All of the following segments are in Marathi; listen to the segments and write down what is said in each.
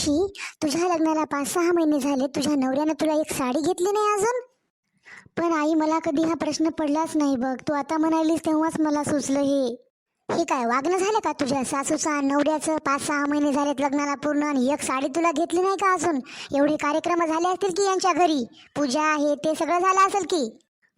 मीनाक्षी, तुझ्या लग्नाला 5-6 महिने झाले, तुझ्या नवऱ्यानं तुला एक साडी घेतली नाही अजून? पण आई, मला कधी हा प्रश्न पडलाच नाही बघ. तू आता म्हणालीस तेव्हाच मला सुचलं हे काय वागणं झालं का तुझ्या सासूचा नवऱ्याचं? 5-6 महिने झालेत लग्नाला पूर्ण आणि एक साडी तुला घेतली नाही का अजून? एवढे कार्यक्रम झाले असतील की यांच्या घरी, पूजा हे ते सगळं झालं असेल की?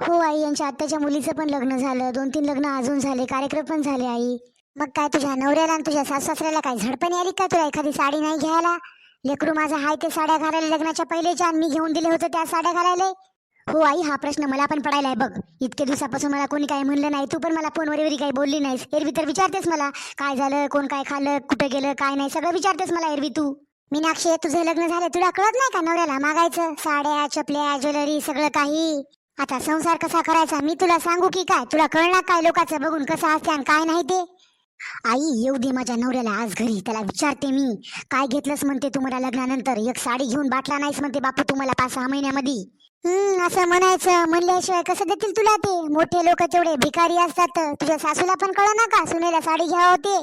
हो आई, यांच्या आत्याच्या मुलीचं पण लग्न झालं, 2-3 लग्न अजून झाले, कार्यक्रम पण झाले आई. मग काय तुझ्या नवऱ्याला आणि तुझ्या सासऱ्याला काय झडपणी आली का तुला एखादी साडी नाही घ्यायला? लेकरू माझा हाय ते साड्या घालायला लग्नाच्या पहिलेच्या, मी घेऊन दिले होते त्या साड्या घालायला. हो आई, हा प्रश्न मला पण पडायलाय बघ. इतके दिवसापासून मला कोणी काही म्हणलं नाही, तू पण मला फोनवर एरवी काही बोलली नाहीस. एरवी तर विचारतेस मला काय झालं, कोण काय खाल्लं, कुठे गेलं, काय नाही, सगळं विचारतेस मला एरवी तू. मीनाक्षी, तुझं लग्न झालं, तुला कळत नाही का नवऱ्याला मागायचं साड्या, चपल्या, ज्वेलरी सगळं काही? आता संसार कसा करायचा मी तुला सांगू की काय? तुला कळणार काय लोकांचं बघून कसं असते आणि काय नाही ते? आई, येऊ दे माझ्या नवऱ्याला आज घरी, त्याला विचारते मी काय घेतलंस म्हणते तुम्हाला लग्नानंतर. एक साडी घेऊन बाटला नाहीस म्हणते बापू तुम्हाला 5-6 महिन्यामध्ये. असं म्हणायचं, म्हणल्याशिवाय कसं देतील तुला ते? मोठे लोक तेवढे भिकारी असतात. तुझ्या सासूला पण कळ ना का सुनेला साडी घ्यावं होते?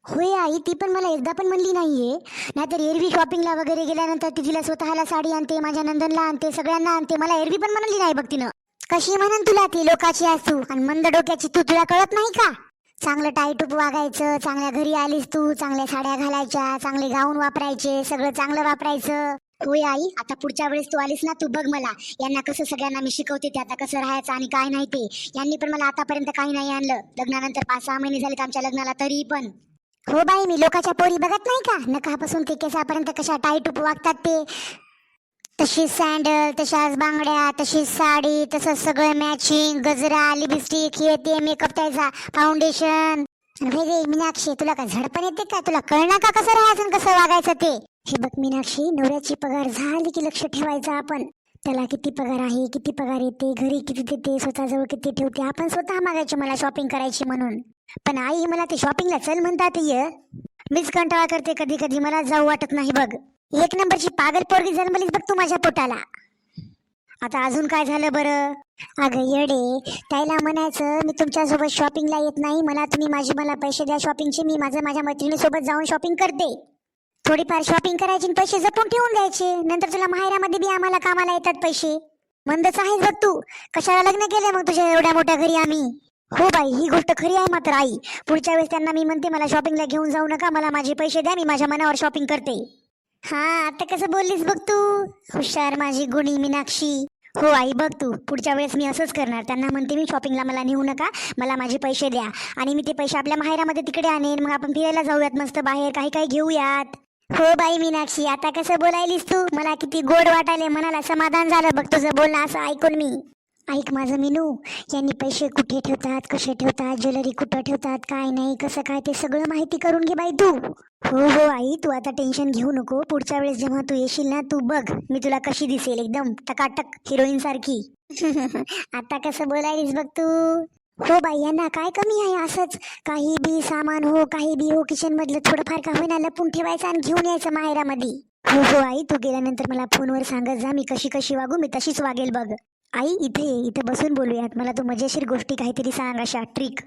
होय आई, ती पण मला एकदा पण म्हणली नाहीये. नाहीतर एरवी शॉपिंगला वगैरे गेल्यानंतर ती तिला स्वतःला साडी आणते, माझ्या नंदनला आणते, सगळ्यांना आणते. मला एरवी पण म्हणली नाही बघ तिनं. कशी म्हणून तुला ती लोकाची असू आणि मंद डोक्याची तू, तुला कळत नाही का? चांगलं टाईटूप वागायचं, चांगल्या घरी आलीस तू, चांगल्या साड्या घालायच्या, चांगले गाऊन वापरायचे, सगळं चांगलं वापरायचं. होय आई, आता पुढच्या वेळेस तू आलीस ना, तू बघ मला यांना कसं सगळ्यांना मी शिकवते ते आता कसं राहायचं आणि काय नाही ते. यांनी पण मला आतापर्यंत काही नाही आणलं. लग्नानंतर 5-6 महिने झालेत आमच्या लग्नाला तरी पण. हो बाई, मी लोकांच्या पोरी बघत नाही का, नखापासून ते केसापर्यंत कशा टाईटूप वागतात ते. तशीच सँडल, तशाच बांगड्या, तशीच साडी, तसंच सगळं मॅचिंग, गजरा, लिपस्टिक, हे ते मेकअप, त्याचा फाउंडेशन. रे मीनाक्षी, तुला काय झडपण येते का? तुला कळणार का कसं राहायचं आणि कसं वागायचं ते? हे बघ मीनाक्षी, नवऱ्याची पगार झाली की लक्ष ठेवायचं आपण. त्याला किती पगार आहे, किती पगार येते, घरी किती देते, स्वतःजवळ किती ठेवते. आपण स्वतः मागायचे मला शॉपिंग करायची म्हणून. पण आई, मला ते शॉपिंगला चल म्हणतात ये, मीच कंटाळा करते कधी कधी, मला जाऊ वाटत नाही बघ. एक नंबरची पागल पोरगी जन्मलीच बघ तू माझ्या पोटाला. आता अजून काय झालं बरं? अगं येडे, त्याला म्हणायचं मी तुमच्यासोबत शॉपिंगला येत नाही, मला पैसे द्या शॉपिंगचे, मी माझ्या मैत्रिणीसोबत जाऊन शॉपिंग करते. थोडीफार शॉपिंग करायची आणि पैसे जपून ठेवून द्यायचे, नंतर तुला माहेरामध्ये बी आम्हाला कामाला येतात पैसे. मंदच आहेस बघ तू. कशाला लग्न केलंय मग तुझ्या एवढ्या मोठ्या घरी आम्ही? हो बाई, ही गोष्ट खरी आहे मात्र आई. पुढच्या वेळेस त्यांना मी म्हणते मला शॉपिंगला घेऊन जाऊ नका, मला माझे पैसे द्या, मी माझ्या मनावर शॉपिंग करते. हा, आता कसं बोललीस बघ तू, हुशार माझी गुणी मीनाक्षी. हो आई, बघ तू, पुढच्या वेळेस मी असंच करणार. त्यांना म्हणते मी शॉपिंगला मला नेऊ नका, मला माझे पैसे द्या आणि मी ते पैसे आपल्या माहेरामध्ये तिकडे आणेन, मग आपण फिरायला जाऊयात मस्त बाहेर, काही काही घेऊयात. हो बाई मीनाक्षी, आता कसं बोलायलीस तू, मला किती गोड वाटायले, मनाला समाधान झालं बघ तुझं बोलणं असं ऐकून मी. ऐक माझं मीनू, यांनी पैसे कुठे ठेवतात, कसे ठेवतात, ज्वेलरी कुठं ठेवतात, काय नाही, कसं काय, ते सगळं माहिती करून घे बाई तू. हो हो आई, तू आता टेन्शन घेऊ नको. पुढच्या वेळेस जेव्हा तू येशील ना, तू बघ मी तुला कशी दिसेल, एकदम टकाटक हिरोईन सारखी. आता कसं बोलायलीस बघ तू. हो बाई, यांना काय कमी आहे, असंच काही बी सामान हो, काही बी हो, किचन मधलं थोडंफार का होईना लपून ठेवायचं आणि घेऊन यायचं माहेरामध्ये. हो हो आई, तू गेल्यानंतर मला फोनवर सांगत जा मी कशी कशी वागू, मी तशीच वागेल बघ. आई, इथे बसून बोलूयात, मला तू मजेशीर गोष्टी काहीतरी सांग, अशा ट्रिक.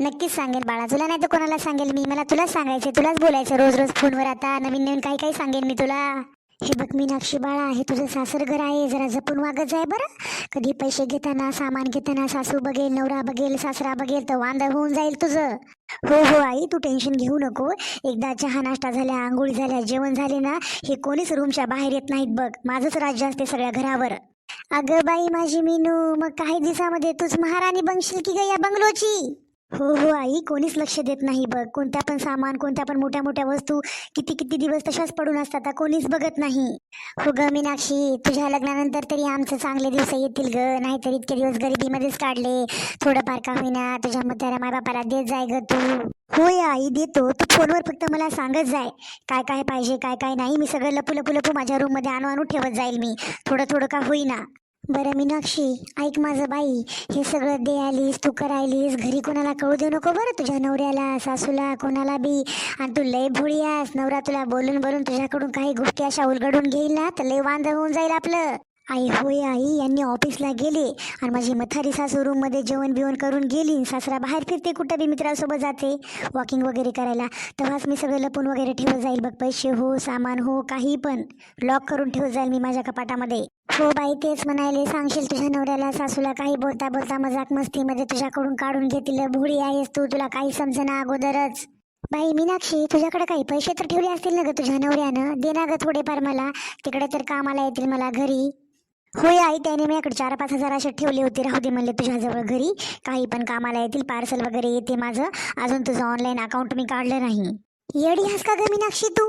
नक्कीच सांगेल बाळा, तुला नाही तर कोणाला सांगेल मी, मला तुलाच सांगायचं, तुलाच बोलायचं रोज रोज फोनवर. आता नवीन नवीन काही काही सांगेन मी तुला. हे बघ मीनाक्षी बाळा, हे तुझं सासर घर आहे, जरा जपून वागत जाय बरं. कधी पैसे घेताना, सामान घेताना सासू बघेल, नवरा बघेल, सासरा बघेल तर वांद होऊन जाईल तुझं. हो हो आई, तू टेन्शन घेऊ नको. एकदा चहा नाश्ता झाल्या, आंघोळी झाल्या, जेवण झाले ना, हे कोणीच रूमच्या बाहेर येत नाहीत बघ, माझंच राज्य असते सगळ्या घरावर. अगं बाई माझी मीनू, मग काही दिवसामध्ये तूच महाराणी बनशील की ग या बंगलोची. हो हो आई, कोणीच लक्ष देत नाही बघ. कोणत्या पण सामान, कोणत्या पण मोठ्या मोठ्या वस्तू किती किती दिवस तशाच पडून असतात, कोणीच बघत नाही. हो ग मीनाक्षी, तुझ्या लग्नानंतर तरी आमचे चांगले दिवस येतील ग, नाहीतर इतके दिवस गरिबीमध्येच काढले. थोडंफार का होईना तुझ्या म्हाताऱ्या मायबापाला देत जाय ग तू. होय आई, देतो. तू फोनवर फक्त मला सांगत जाय काय काय पाहिजे, काय काय नाही, मी सगळं लपू लपू लपू माझ्या रूम मध्ये आणू ठेवत जाईल मी, थोडं थोडं का होईना. बरं मीनाक्षी, ऐक माझं बाई, हे सगळं द्यायलीस तू, करायलीस, घरी कोणाला कळू देऊ नको बरं, तुझ्या नवऱ्याला, सासूला, कोणाला बी. आणि तू लय भोळी आहेस, नवरा तुला बोलून बोलून तुझ्याकडून काही गोष्टी अशा उलगडून घेईल ना, तर लय वांद होऊन जाईल आपलं. आई होय आई, यांनी ऑफिसला गेले आणि माझी मथारी सासू रूममध्ये जेवण बिवण करून गेली. सासरा बाहेर फिरते, कुठं बी मित्रासोबत जाते वॉकिंग वगैरे करायला. तेव्हाच मी सगळं लपून वगैरे ठेवत जाईल बघ, पैसे हो सामान हो काही पण लॉक करून ठेवत जाईल मी माझ्या कपाटामध्ये. हो बाई, तेच म्हणाले, सांगशील तुझ्या नवऱ्याला सासूला काही बोलता बोलता मजाक मस्तीमध्ये तुझ्याकडून काढून घेतील. भोळी आहेस तू, तुला काही समजेना अगोदरच. बाई मीनाक्षी, तुझ्याकडे काही पैसे तर ठेवले असतील ना ग तुझ्या नवऱ्यानं, दे ना ग थोडेफार मला, तिकडे तर कामाला येतील मला घरी. होय आई, त्याने माझ्याकडे 4-5 हजार असे ठेवले होते, राहू दे म्हणले तुझ्याजवळ घरी, काही पण कामाला येतील, पार्सल वगैरे येते माझं. अजून तुझं ऑनलाईन अकाउंट मी काढलं नाही. येडी आहेस का ग मीनाक्षी तू,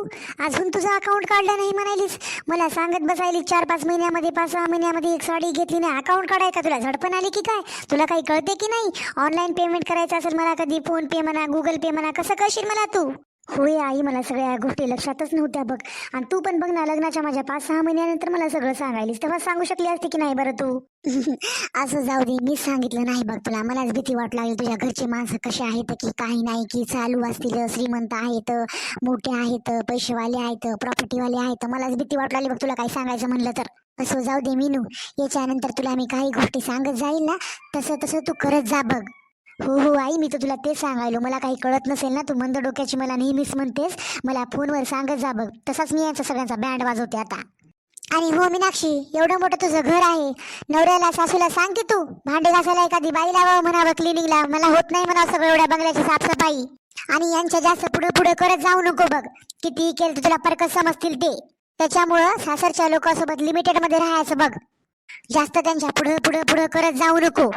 अजून तुझं अकाउंट काढलं नाही म्हणालीस. मला सांगत बसायली 4-5 महिन्यामध्ये 5-6 महिन्यामध्ये एक साडी घेतली नाही, अकाउंट काढाय का तुला झडपण आली की काय? तुला काही कळते की नाही? ऑनलाईन पेमेंट करायचं असेल मला कधी, फोन पे म्हणा गुगल पे म्हणा, कसं करशील मला तू? होय आई, मला सगळ्या गोष्टी लक्षातच नव्हत्या बघ. आणि तू पण बघ ना, लग्नाच्या माझ्या 5-6 महिन्यानंतर मला सगळं सांगायलीस, तेव्हा सांगू शकली असते की नाही बरं तू? असं जाऊ दे, मीच सांगितलं नाही बघ तुला. मलाच भीती वाटू लागली, तुझ्या घरचे माणसं कसे आहेत की काही नाही, की चालू असतील, श्रीमंत आहेत, मोठे आहेत, पैसेवाले आहेत, प्रॉपर्टीवाले आहेत. मलाच भीती वाटू लागली बघ तुला काही सांगायचं म्हणलं तर. असं जाऊ दे मीनू, याच्यानंतर तुला मी काही गोष्टी सांगत जाईल ना, तसं तसं तू करत जा बघ. हो हो आई, मी तर तुला तेच सांगायलो, मला काही कळत नसेल ना, तू मंद डोक्याची मला नेहमीच म्हणतेस, मला फोनवर सांगत जा बघ. तसाच मी यांचा सगळ्यांचा बँड वाजवते आता. आणि हो मीनाक्षी, एवढं मोठं तुझं घर आहे, नवऱ्याला सासूला सांग की तू भांडे घासायला एखादी बाई लावावं म्हणावं, क्लिनिंगला मला होत नाही म्हणावं सगळं एवढ्या बंगल्याची साफसफाई. आणि यांच्या जास्त पुढे पुढे करत जाऊ नको बघ, किती केलं तर तुला परकत समजतील ते. त्याच्यामुळं सासरच्या लोकांसोबत लिमिटेड मध्ये राहायचं बघ, जास्त त्यांच्या पुढे पुढे पुढे करत जाऊ नको.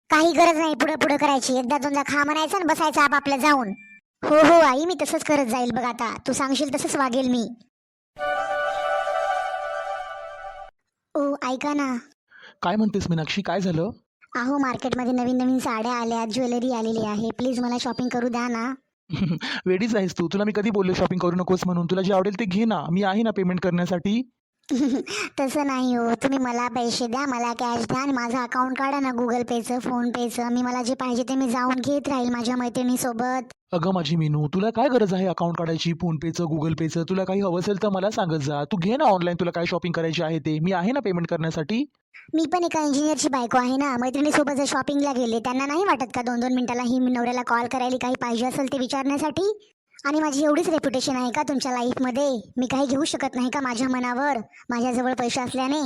काही गरज नाही पुढे पुढे करायची, एकदा दोनदा खा म्हणायचं आणि बसायचं आपापलं जाऊन. हो हो आई, मी तसंच करत जाईल बघ, आता तू सांगशील तसंच वागेल मी. ओ ऐका ना. काय म्हणतेस मीनाक्षी, काय झालं? अहो, मार्केटमध्ये नवीन नवीन साड्या आल्या, ज्वेलरी आलेली आहे, प्लीज मला शॉपिंग करू द्या ना. वेडीच आहेस तू, तुला मी कधी बोललो शॉपिंग करू नकोस म्हणून? तुला जे आवडेल ते घे ना, मी आहे ना पेमेंट करण्यासाठी. तसं नाही हो, तुम्ही मला पैसे द्या, मला कॅश द्या आणि माझं अकाउंट काढा ना, गुगल पेचं फोन पेचं. मी मला जे पाहिजे ते मी जाऊन घेत राहील माझ्या मैत्रिणीसोबत. अगं माझी मीनू, तुला काय गरज आहे अकाउंट काढायची, फोन पेचं गुगल पेचं? तुला काही हवं असेल तर मला सांगत जा, तू घे ना ऑनलाईन, तुला काय शॉपिंग करायची आहे ते, मी आहे ना पेमेंट करण्यासाठी. मी पण एका इंजिनियरची बायको आहे ना, मैत्रिणीसोबत जर शॉपिंगला गेले, त्यांना नाही वाटत का 2-2 मिनिटाला ही नवऱ्याला कॉल करायला काही पाहिजे असेल ते विचारण्यासाठी? आणि माझी एवढीच रेप्युटेशन आहे का तुमच्या लाईफमध्ये? मी काही घेऊ शकत नाही का माझ्या मनावर, माझ्याजवळ पैसे असल्याने?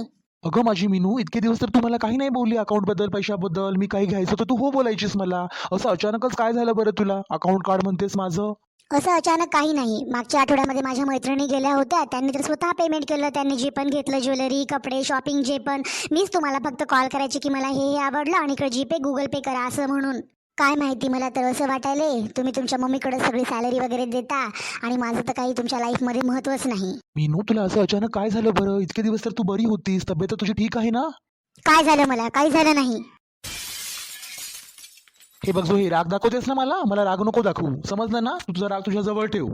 अगं माझी मीनू, इतके दिवस तर तू मला काही नाही बोलली अकाउंट बद्दल, पैशाबद्दल. मी काही घ्यायचं तर तू हो बोलायचीस मला, असं अचानकच काय झालं बरं तुला? अकाउंट कार्ड म्हणतेस माझं? असं अचानक काही नाही, मागच्या आठवड्यामध्ये माझ्या मैत्रिणी गेल्या होत्या, त्यांनी तर स्वतः पेमेंट केलं, त्यांनी जे पण घेतलं ज्वेलरी कपडे शॉपिंग जे पण. मीच तुम्हाला फक्त कॉल करायची की मला हे आवडलं आणि इकडे जीपे गुगल पे करा असं म्हणून. काय माहिती, मला तर असं वाटायले तुम्ही तुमच्या मम्मीकडे सगळी सॅलरी वगैरे देता आणि माझं तर काही तुमच्या लाईफमध्ये महत्वच नाही. मीनू, तुला असं अचानक काय झालं बरं? इतके दिवस तर तू बरी होतीस, तब्येत तर तुझी ठीक आहे ना? काय झालं? मला काही झालं नाही. हे बघ जो, हे राग दाखवतेस ना मला, मला राग नको दाखवू, समजलं ना? तू तुझा राग तुझ्या जवळ ठेव.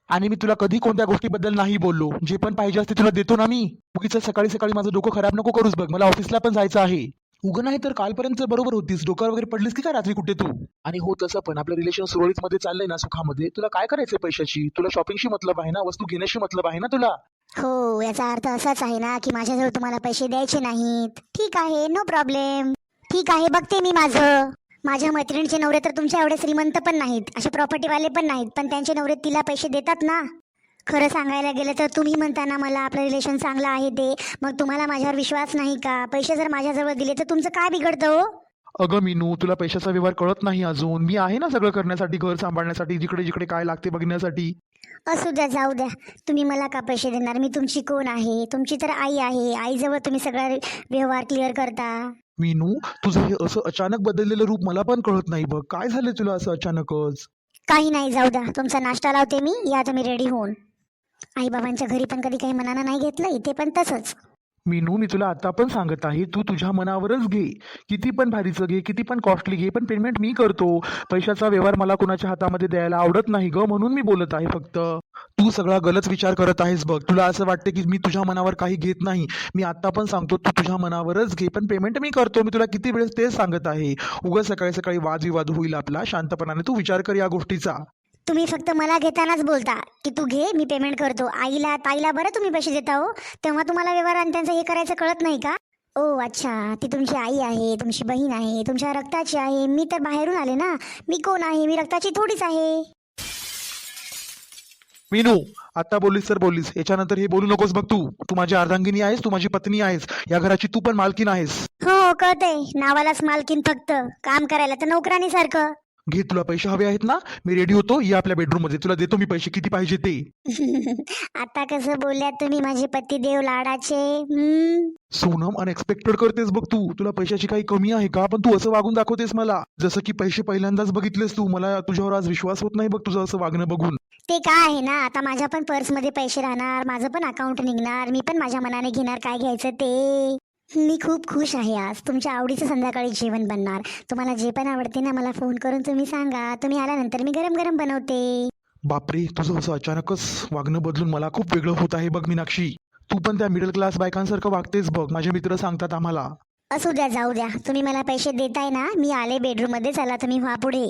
आणि मी तुला कधी कोणत्या गोष्टीबद्दल नाही बोललो, जे पण पाहिजे असते तुला देतो ना मी. उगीच सकाळी सकाळी माझं डोकं खराब नको करूस बघ, मला ऑफिसला पण जायचं आहे. उगं नाही तर कालपर्यंत बरोबर होतीस, डोक्यावर वगैरे पडलीस की काय रात्री कुठे तू? आणि हो तसं पण आपलं रिलेशन सुरळीत मध्ये चाललंय ना, सुखामध्ये. तुला काय करायचं पैशाची? तुला शॉपिंगशी मतलब आहे ना, वस्तू घेण्याशी मतलब आहे ना तुला? हो, याचा अर्थ असाच आहे ना की माझ्याजवळ तुम्हाला पैसे द्यायचे नाहीत. ठीक आहे, नो प्रॉब्लेम. ठीक आहे, बघते मी माझं. माझ्या मैत्रिणीचे नवरे तर तुमच्या एवढे श्रीमंत पण नाहीत, असे प्रॉपर्टीवाले पण नाहीत, पण त्यांचे नवरे तिला पैसे देतात ना. खरं सांगायला गेलं तर तुम्ही म्हणता ना मला आपलं रिलेशन चांगलं आहे ते, मग तुम्हाला माझ्यावर विश्वास नाही का? पैसे जर माझ्याजवळ दिले तर तुमचं काय बिघडतं हो? अगं मीनू, तुला पैशाचा व्यवहार कळत नाही अजून. मी आहे ना सगळं करण्यासाठी, घर सांभाळण्यासाठी, जिकडे जिकडे काय लागते बघण्यासाठी. असू द्या, जाऊ द्या. तुम्ही मला का पैसे देणार? मी तुमची कोण आहे? तुमची तर आई आहे, आईजवळ तुम्ही सगळा व्यवहार क्लिअर करता. मीनू, तुझं हे असं अचानक बदललेलं रूप मला पण कळत नाही बघ, काय झालं तुला असं अचानकच? काही नाही, जाऊ द्या. तुमचा नाश्ता लावते मी, या तुम्ही रेडी होऊन. आई बाबांच्या घरी पण कधी काही मनानं नाही घेतलं, इथे पण तसंच. मीनू, मी तुला आता पण सांगत आहे, तू तुझ्या मनावरच घे. किती पण भारीचं घे, किती पण कॉस्टली घे, पण पेमेंट मी करतो. पैशाचा व्यवहार मला कोणाच्या हातामध्ये द्यायला आवडत नाही ग, म्हणून मी बोलत आहे फक्त. तू सगळा गलत विचार करत आहेस बघ. तुला असं वाटतं की मी तुझ्या मनावर काही घेत नाही. मी आता पण सांगतो, तू तुझ्या मनावरच घे, पण पेमेंट मी करतो. मी तुला किती वेळेस तेच सांगत आहे. उगाच सकाळी सकाळी वादविवाद होईल आपला. शांतपणाने तू विचार कर या गोष्टीचा. तुम्ही फक्त मला घेतानाच बोलता की तू घे, मी पेमेंट करतो. आईला ताईला बरं तुम्ही पैसे देता हो, तेव्हा तुम्हाला व्यवहार आणि त्यांचं हे करायचं कळत नाही का? ओ अच्छा, ती तुमची आई आहे, तुमची बहीण आहे, तुमच्या रक्ताची आहे. मी तर बाहेरून आले ना, मी कोण आहे? मी रक्ताची थोडीच आहे. मीनू, आता बोललीस तर बोललीस, याच्यानंतर हे बोलू नकोस बघ. तू तू माझी अर्धांगिनी आहेस, तू माझी पत्नी आहेस, या घराची तू पण मालकीन आहेस. हो कळतंय, नावालाच मालकीन, फक्त काम करायला तर नोकरानी सारखं. घे, तुला पैसे हवे आहेत ना? मी रेडी होतो, ये आपल्या बेडरूम मध्ये, तुला देतो मी पैसे, किती पाहिजे ते. आता कसं बोलल्यात तुम्ही माझे पती देव लाडाचे. सोनम, अनएक्सपेक्टेड करतेस बघ तू. तुला पैशाची काही कमी आहे का? पण तू असं वागून दाखवतेस मला जसं की पैसे पहिल्यांदाच बघितलेस तू. मला तुझ्यावर आज विश्वास होत नाही बघ तुझं असं वागणं बघून. ते काय आहे ना, आता माझ्या पण पर्समध्ये पैसे राहणार, माझं पण अकाउंट निघणार, मी पण माझ्या मनाने घेणार काय घ्यायचं ते. मी खूप खुश आहे. आज तुमच्या आवडीचं संध्याकाळी जेवण बनणार. तुम्हाला जे पण आवडते ना, मला फोन करून तुम्ही सांगा. तुम्ही आल्यानंतर मी गरम गरम बनवते. बापरे, तुझं असं अचानकच वागणं बदलून मला खूप वेगळं होत आहे बघ मीनाक्षी. तू पण त्या मिडल क्लास बायकांसारखं वागतेस बघ, माझे मित्र सांगतात आम्हाला. असू द्या, जाऊ द्या. तुम्ही मला पैसे देताय ना, मी आले बेडरूम मध्ये, चला तुम्ही व्हा पुढे.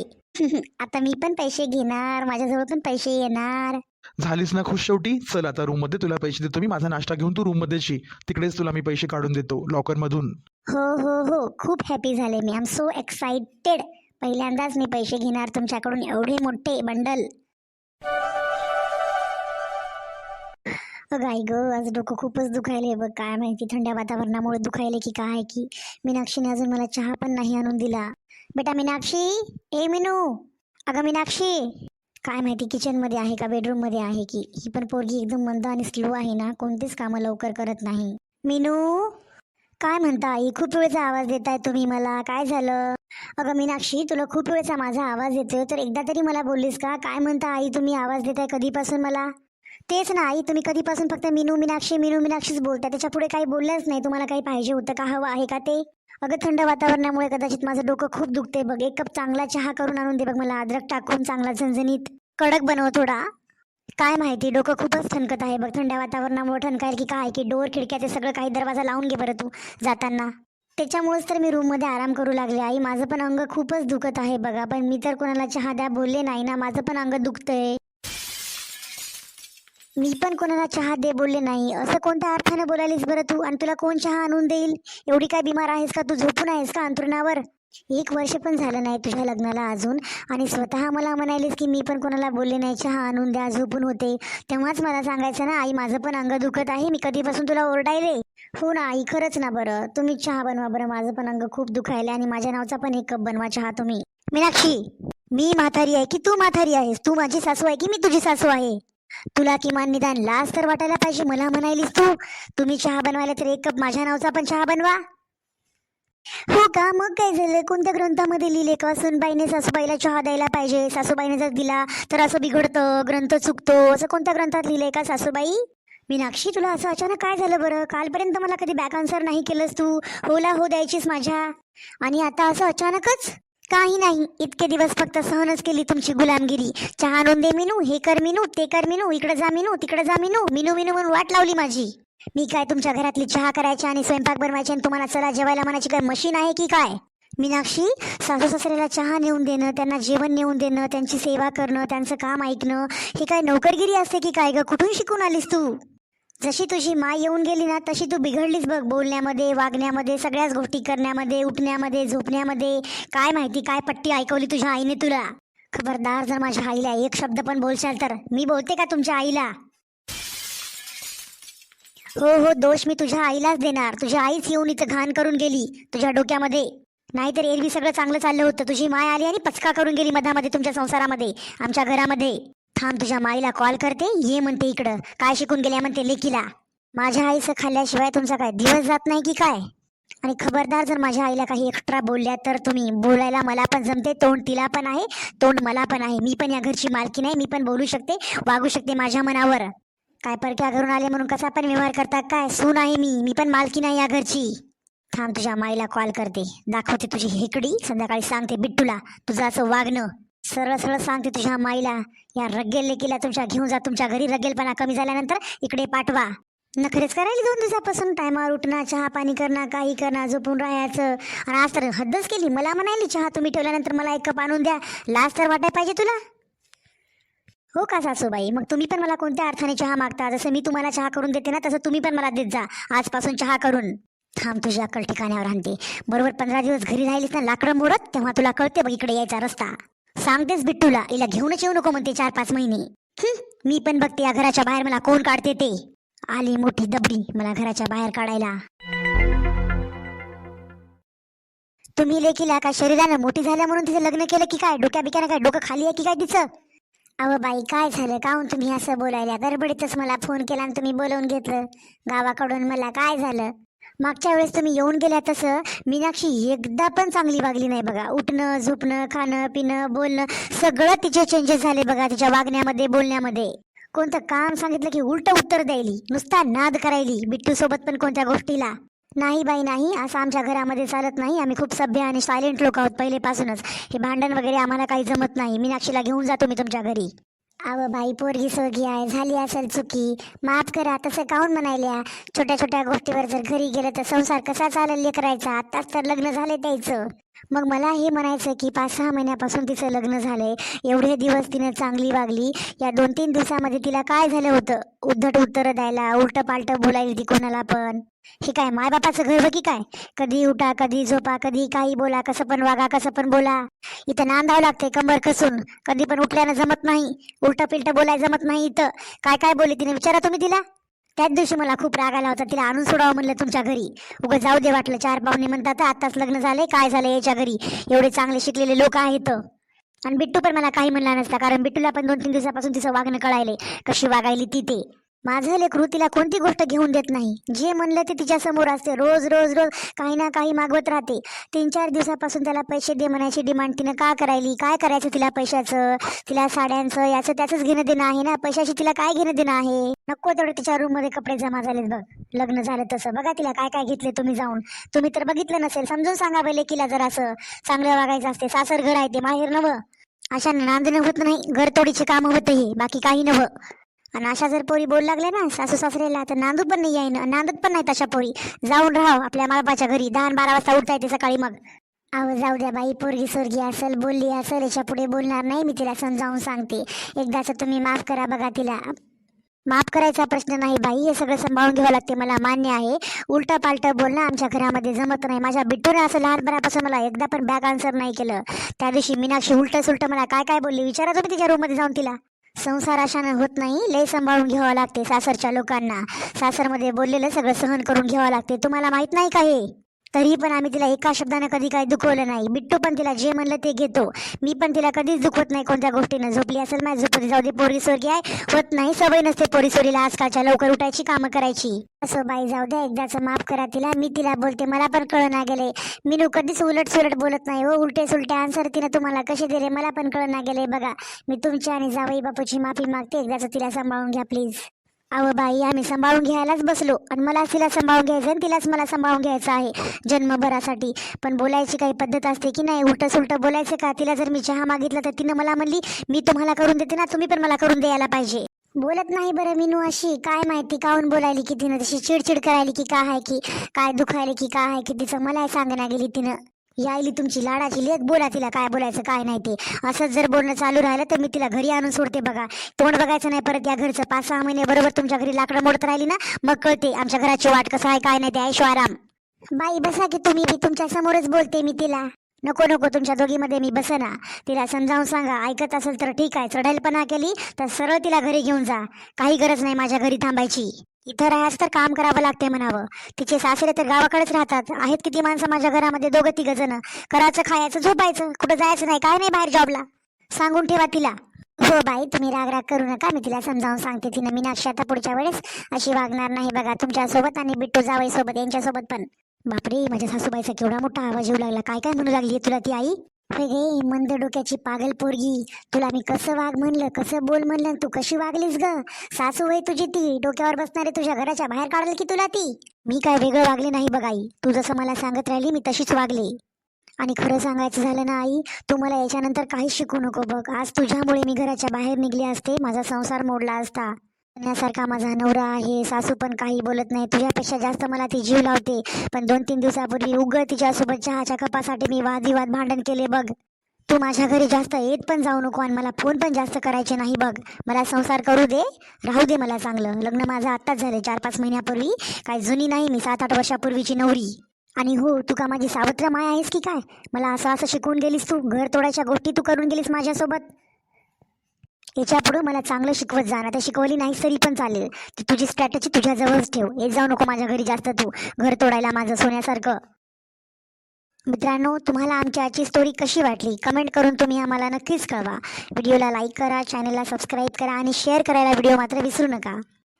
आता मी पण पैसे घेणार, माझ्याजवळ पण पैसे येणार. झालीस ना खुश शेवटी? चल आता रूम मध्ये तुला पैसे देतो मी. माझा नाश्ता घेऊन तू रूम मध्ये शी, तिकडेच तुला मी पैसे काढून देतो लॉकर मधून. हो हो हो, खूप हॅपी झाले मी. I am so excited. पहिल्यांदाच मी पैसे घेणार तुमच्याकडून, एवढे मोठे बंडल. गाय ग, आज डोकं खूपच दुखायले बघ. काय माहिती थंड्या वातावरणामुळे दुखायले की काय की. मीनाक्षीने अजून मला चहा पण नाही आणून दिला. बेटा मीनाक्षी, ए मीनू, अगं मीनाक्षी. काय माहिती किचन मध्ये आहे का बेडरूम मध्ये आहे की. ही पण पोरगी एकदम मंद आणि स्लो आहे ना, कोणतीच कामं लवकर करत नाही. मीनू, काय म्हणता आई? खूप वेळचा आवाज देताय तुम्ही मला, काय झालं? अगं मीनाक्षी, तुला खूप वेळचा माझा आवाज येतोय, तर एकदा तरी मला बोललीस का? काय म्हणता आई, तुम्ही आवाज देताय कधीपासून मला? तेच ना आई, तुम्ही कधीपासून फक्त मीनू मीनाक्षीच बोलताय, त्याच्या पुढे काही बोललंच नाही. तुम्हाला काही पाहिजे होतं का, हवं आहे का ते? अगं थंड वातावरणामुळे कदाचित माझं डोकं खूप दुखते बघ. एक कप चांगला चहा करून आणून दे बघ मला, अद्रक टाकून चांगला झणझणीत, कडक बनव थोडा. काय माहिती डोकं खूपच ठणकत आहे बघ. थंड्या वातावरणामुळे ठणकायल की काय की. डोर खिडक्या ते सगळं काही दरवाजा लावून घे बरं तू जाताना. त्याच्यामुळेच तर मी रूम मध्ये आराम करू लागले आई. माझं पण अंग खूपच दुखत आहे बघा, पण मी तर कोणाला चहा द्या बोलले नाही ना. माझं पण अंग दुखतंय, मी पण कोणाला चहा दे बोलले नाही. असं कोणत्या अर्थानं बोलालीस बरं तू? आणि तुला कोण चहा आणून देईल? एवढी काय बिमार आहेस का तू? झोपून आहेस का अंथरुणावर? 1 वर्ष पण झालं नाही तुझ्या लग्नाला अजून, आणि स्वतः मला म्हणालीस की मी पण कोणाला बोलले नाही चहा आणून द्या, झोपून होते. तेव्हाच मला सांगायचं ना आई, माझं पण अंग दुखत आहे. मी कधीपासून तुला ओरडायले? हो ना आई, खरंच ना. बरं तुम्ही चहा बनवा बरं, माझं पण अंग खूप दुखायले. आणि माझ्या नावचा पण 1 कप बनवा चहा तुम्ही. मीनाक्षी, मी म्हातारी आहे की तू म्हातारी आहेस? तू माझी सासू आहे की मी तुझी सासू आहे? तुला किमान निदान लाज तर वाटायला पाहिजे. मला म्हणालीस तू तुम्ही चहा बनवायला तर 1 कप माझ्या नावचा पण चहा बनवा. हो का? मग काय झालं? कोणत्या ग्रंथामध्ये लिहिले का सुनबाईने सासूबाईला चहा द्यायला पाहिजे? सासूबाईने जर दिला तर असं बिघडतं, ग्रंथ चुकतो, असं कोणत्या ग्रंथात लिहिलंय का सासूबाई? मीनाक्षी, तुला असं अचानक काय झालं बरं? कालपर्यंत मला कधी बॅक आन्सर नाही केलंस तू, होला हो द्यायचीस माझ्या, आणि आता असं अचानकच? काही नाही, इतके दिवस फक्त सहनच केली तुमची गुलामगिरी. चहा आणून दे मीनू, हे कर मीनू, ते कर मीनू, इकडे जा मीनू, तिकडे जा मीनू, मीनू मीनू म्हणून वाट लावली माझी. मी काय तुमच्या घरातली चहा करायची आणि स्वयंपाक बनवायची आणि तुम्हाला चला जेवायला म्हणायची काय मशीन आहे की काय? मीनाक्षी, सासू सासऱ्याला चहा नेऊन देणं, त्यांना जेवण नेऊन देणं, त्यांची सेवा करणं, त्यांचं काम ऐकणं, हे काय नोकरगिरी असते की काय ग? कुठून शिकून आलीस तू? जशी तुझी माय येऊन गेली ना तशी तू बिघडलीस बघ, बोलण्यामध्ये, वागण्यामध्ये, सगळ्याच गोष्टी करण्यामध्ये, उठण्यामध्ये, झोपण्यामध्ये. काय माहिती काय पट्टी ऐकवली तुझ्या आईने तुला. खबरदार, जर माझ्या आईला 1 शब्द पण बोलशाल तर मी बोलते का तुमच्या आईला? हो हो, दोष मी तुझ्या आईलाच देणार. तुझी आईच येऊन इथं घाण करून गेली तुझ्या डोक्यामध्ये. नाहीतर एरवी सगळं चांगलं चाललं होतं. तुझी माय आली आणि पचका करून गेली मधामध्ये तुमच्या संसारामध्ये, आमच्या घरामध्ये. थांब, तुझ्या माईला कॉल करते, ये म्हणते इकडं. काय शिकून गेल्या म्हणते लेकीला? माझ्या आईचं खाल्ल्याशिवाय तुमचा काय दिवस जात नाही की काय? आणि खबरदार, जर माझ्या आईला काही एक्स्ट्रा बोलल्या तर तुम्ही, बोलायला मला पण जमते, तोंड तिला पण आहे, तोंड मला पण आहे. मी पण या घरची मालकी नाही, मी पण बोलू शकते, वागू शकते माझ्या मनावर. काय परक्या घरून आले म्हणून कसा पण व्यवहार करता काय? सून आहे मी पण मालकी नाही या घरची. थांब, तुझ्या माईला कॉल करते, दाखवते तुझी हेकडी. संध्याकाळी सांगते बिट्टूला तुझं असं वागणं. सरळ सरळ सांगते तुझ्या माईला, या रग्गेल लेकीला तुमच्या घेऊन जा तुमच्या घरी. रग्गेलपणा कमी झाल्यानंतर इकडे पाठवा. नखरेच करायला 2 दिवसापासून. टायमावर उठणं, चहा पाणी करणं, काही करणं, झोपून राहायचं. आणि आज तर हद्दच केली. मला म्हणाली चहा तुम्ही ठेवल्यानंतर मला 1 कप आणून द्या. लाज तर वाटाय पाहिजे तुला. हो का सासूबाई? मग तुम्ही पण मला कोणत्या अर्थाने चहा मागता? जसं मी तुम्हाला चहा करून देते ना, तसं तुम्ही पण मला देत जा आजपासून चहा करून. थांब, तुझी अक्कल ठिकाण्यावर आणते. बरोबर 15 दिवस घरी राहिलीस ना लाकडं मोडत, तेव्हा तुला कळते बघ इकडे यायचा रस्ता. सांगतेच बिट्टूला, हिला घेऊनच येऊ नको म्हणते 4-5 महिने. मी पण बघते या घराच्या बाहेर मला कोण काढते ते. आली मोठी दबडी मला घराच्या बाहेर काढायला. तुम्ही लेकीला काय शरीरानं मोठी झाल्या म्हणून तिचं लग्न केलं की काय? डोक्या बिक्यानं काय डोकं खाली आहे की काय तिचं? अहो बाई, काय झालं? काहून तुम्ही असं बोलायला? गडबडीतच मला फोन केला आणि तुम्ही बोलवून घेतलं गावाकडून. मला काय झालं? मागच्या वेळेस तुम्ही येऊन गेल्या तसं मीनाक्षी एकदा पण चांगली वागली नाही बघा. उठणं, झोपणं, खाणं, पिणं, बोलणं सगळं तिचे चेंजेस झाले बघा. तिच्या वागण्यामध्ये, बोलण्यामध्ये. कोणतं काम सांगितलं की उलट उत्तर द्यायली, नुसता नाद करायली. बिट्टू सोबत पण कोणत्या गोष्टीला नाही बाई नाही, असं आमच्या घरामध्ये चालत नाही. आम्ही खूप सभ्य आणि सायलेंट लोक आहोत पहिलेपासूनच. हे भांडण वगैरे आम्हाला काही जमत नाही. मीनाक्षीला घेऊन जातो मी तुमच्या घरी. अव बाई, पोरगी सोरगी आहे, झाली असेल चुकी, माफ करा. तसं काहून म्हणायल्या? छोट्या छोट्या गोष्टीवर जर घरी गेलं तर संसार कसा चालेल लेकरायचा? आत्ताच तर लग्न झाले त्याचं. मग मला हे म्हणायचं की 5-6 महिन्यापासून तिचं लग्न झालंय, एवढे दिवस तिने चांगली वागली, या 2-3 दिवसामध्ये तिला काय झालं होतं? उद्धट उत्तरं द्यायला, उलट पालट बोलायला ती कोणाला पण. हे काय मायबापाचं घर की काय? कधी उठा, कधी झोपा, कधी काही बोला, कसं पण वागा, कसं पण बोला. इथं नांदावं लागते कंबर कसून. कधी पण उठल्यानं जमत नाही, उलट पिलट बोलायला जमत नाही. इथं काय काय बोलली तिने विचारा तुम्ही तिला. त्याच दिवशी मला खूप राग आला होता, तिला आणून सोडावं म्हणलं तुमच्या घरी. उगं जाऊ दे वाटलं, 4 पाहुणे म्हणतात आताच लग्न झालंय, काय झालंय याच्या घरी? एवढे चांगले शिकलेले लोक आहेत. आणि बिट्टू पण मला काही म्हणला नसता, कारण बिट्टूला पण 2-3 दिवसापासून तिचं वागणं कळायले, कशी वागायली ती ते. माझं लेकरू तिला कोणती गोष्ट घेऊन देत नाही. जे म्हणलं ते तिच्या समोर असते. रोज रोज रोज काही ना काही मागवत राहते. 3-4 दिवसापासून त्याला पैसे दे म्हणायची डिमांड तिनं का करायली? काय करायचं तिला पैशाचं? तिला साड्यांचं याचं त्याचंच घेणं देणं आहे ना. पैशाशी तिला काय घेणं देणं आहे? नको तेवढे तिच्या रूम मध्ये कपडे जमा झालेत बघ, लग्न झालं तसं. बघा तिला काय काय घेतले तुम्ही जाऊन. तुम्ही तर बघितलं नसेल. समजून सांगा बाई लेकीला जरा, असं चांगलं वागायचं असते. सासर घर आहे ते, माहेर नवं. अशा नांदणं होत नाही, घर तोडीचे काम होतं हे, बाकी काही नवं. आणि अशा जर पोरी बोल लागल्या ना सासू सासऱ्याला, तर नांदू पण नाही आहे ना, नांदत पण नाही तशा पोरी. जाऊन राहा आपल्या मालपाच्या घरी. 10-12 वाजता उठता येते सकाळी मग. अहो जाऊ द्या बाई, पोरगी सोरगी असेल, बोलली असेल, याच्या पुढे बोलणार नाही मी. तिला समजावून सांगते. एकदाच तुम्ही माफ करा बघा तिला. माफ करायचा प्रश्न नाही बाई, हे सगळं सांभाळून घ्यावं लागते. मला मान्य आहे, उलट पालट बोलणं आमच्या घरामध्ये जमत नाही. माझ्या बिट्टूने असं लहानपणापासून मला एकदा पण बॅक आन्सर नाही केलं. त्या दिवशी मीनाक्षी उलट सुलट मला काय काय बोलली विचारा तुम्ही तिच्या रूम मध्ये जाऊन तिला. संसार अशानं होत नाही, लय सांभाळून घ्यावं लागते सासरच्या लोकांना. सासरमध्ये बोललेलं सगळं सहन करून घ्यावं लागते. तुम्हाला माहित नाही का हे? तरी पण आम्ही तिला एका शब्दानं कधी काही दुखवलं नाही. बिट्टू पण तिला जे म्हणलं ते घेतो. मी पण तिला कधीच दुखवत नाही कोणत्या गोष्टीनं. झोपली असेल माझी झोपली जाऊ दे, पोरगी सोरगी आहे, होत नाही. सवय नसते पोरी सोरीला आजकालच्या लवकर उठायची, कामं करायची. असं बाई जाऊ द्या, एकदाच माफ करा तिला. मी तिला बोलते, मला पण कळना गेले. मी कधीच उलट सुलट बोलत नाही हो. उलटे सुलटे आन्सर तिने तुम्हाला कसे दिले मला पण कळना गेले बघा. मी तुमची आणि जावई बापूची माफी मागते. एकदाच तिला सांभाळून घ्या प्लीज. अहो बाई, आम्ही सांभाळून घ्यायलाच बसलो आणि मला तिला सांभाळून घ्यायचं आणि तिलाच मला सांभाळून घ्यायचं आहे जन्मभरासाठी. पण बोलायची काही पद्धत असते की नाही? उलट सुलट बोलायचं का? तिला जर मी चहा मागितला तर तिनं मला म्हणली मी तुम्हाला करून देते ना, तुम्ही पण मला करून द्यायला पाहिजे. बोलत नाही बरं मीनू अशी, काय माहिती काहून बोलायली की तिनं तशी? चिडचिड करायली की काय आहे की काय? दुखायली की काय आहे की तिचं? मला सांगना गेली तिनं. यायली तुमची लाडाची लेक, बोला तिला काय बोलायचं काय नाही ते. असंच जर बोलणं चालू राहिलं तर मी तिला घरी आणून सोडते बघा. तोंड बघायचं नाही परत या घरचं. 5-6 महिने बरोबर तुमच्या घरी लाकडं मोडत राहिली ना, मग कळते आमच्या घराची वाट कसं आहे काय नाही ते. ऐशो आराम. बाई बसा की तुम्ही बी, तुमच्या समोरच बोलते मी तिला. नको नको, तुमच्या दोघीमध्ये मी बसना. तिला समजावून सांगा, ऐकत असेल तर ठीक आहे. चढाईलपणा केली तर सरळ तिला घरी घेऊन जा. काही गरज नाही माझ्या घरी थांबायची. इथं राहायचं तर काम करावं लागते म्हणावं. तिचे सासरे तर गावाकडेच राहतात. आहेत किती माणसं माझ्या घरामध्ये? 2-3 जण. करायचं, खायचं, झोपायचं, कुठं जायचं नाही काय नाही बाहेर जॉबला. सांगून ठेवा तिला. हो बाई, तुम्ही राग राग करू नका. मी तिला समजावून सांगते. तिनं मीनाक्षी आता पुढच्या वेळेस अशी वागणार नाही बघा तुमच्यासोबत आणि बिट्टू जावई सोबत, यांच्यासोबत पण. बापरे, माझ्या सासूबाईचा केवढा मोठा आवाज येऊ लागला. काय काय म्हणू लागली तुला ती आई? गे मंद डोक्याची पागल पोरगी, तुला मी कसं वाग म्हणलं, कसं बोल म्हणलं, तू कशी वागलीस ग? सासू होय तुझी ती, डोक्यावर बसणारे तुझ्या घराच्या बाहेर काढेल की तुला ती? मी काय वेगळं वागले नाही बघ आई. तू जसं मला सांगत राहिली मी तशीच वागले. आणि खरं सांगायचं झालं ना आई, तू मला याच्यानंतर काहीच शिकू नको बघ. आज तुझ्यामुळे मी घराच्या बाहेर निघले असते, माझा संसार मोडला असता. सारखा माझा नवरा आहे, सासू पण काही बोलत नाही. तुझ्यापेक्षा जास्त मला ती जीव लावते. पण 2-3 दिवसापूर्वी उघड तिच्यासोबत चहाच्या कपासाठी मी वादविवाद भांडण केले बघ. तू माझ्या घरी जास्त येत पण जाऊ नको आणि मला फोन पण जास्त करायचे नाही बघ. मला संसार करू दे, राहू दे मला चांगलं. लग्न माझं आत्ताच झालं 4-5 महिन्यापूर्वी. काय जुनी नाही मी, 7-8 वर्षापूर्वीची नवरी. आणि हो, तू का माझी सावत्र माय आहेस की काय? मला असं असं शिकवून गेलीस तू, घर तोडायच्या गोष्टी तू करून गेलीस माझ्यासोबत. याच्या पुढं मला चांगलं शिकवत जा ना, तर शिकवली नाहीस तरी पण चालेल. ती तुझी स्ट्रॅटेजी तुझ्याजवळच ठेव. येत जाऊ नको माझ्या घरी जास्त तू, घर तोडायला माझं सोन्यासारखं. मित्रांनो, तुम्हाला आमची आजची स्टोरी कशी वाटली कमेंट करून तुम्ही आम्हाला नक्कीच कळवा. व्हिडिओला लाईक करा, चॅनलला सबस्क्राईब करा आणि शेअर करायला व्हिडिओ मात्र विसरू नका.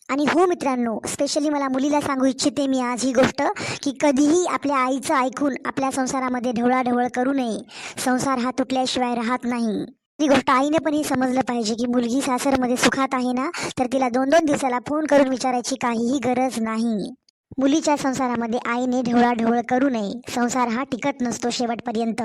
आणि हो मित्रांनो, स्पेशली मला मुलीला सांगू इच्छिते मी आज ही गोष्ट, की कधीही आपल्या आईचं ऐकून आपल्या संसारामध्ये ढवळाढवळ करू नये. संसार हा तुटल्याशिवाय राहत नाही. ही गोष्ट आईने पण हे समजलं पाहिजे की मुलगी सासरमध्ये सुखात आहे ना, तर तिला 2-2 दिवसाला फोन करून विचारायची काहीही गरज नाही. मुलीच्या संसारामध्ये आईने ढवळाढवळ करू नये. संसार हा टिकत नसतो शेवटपर्यंत.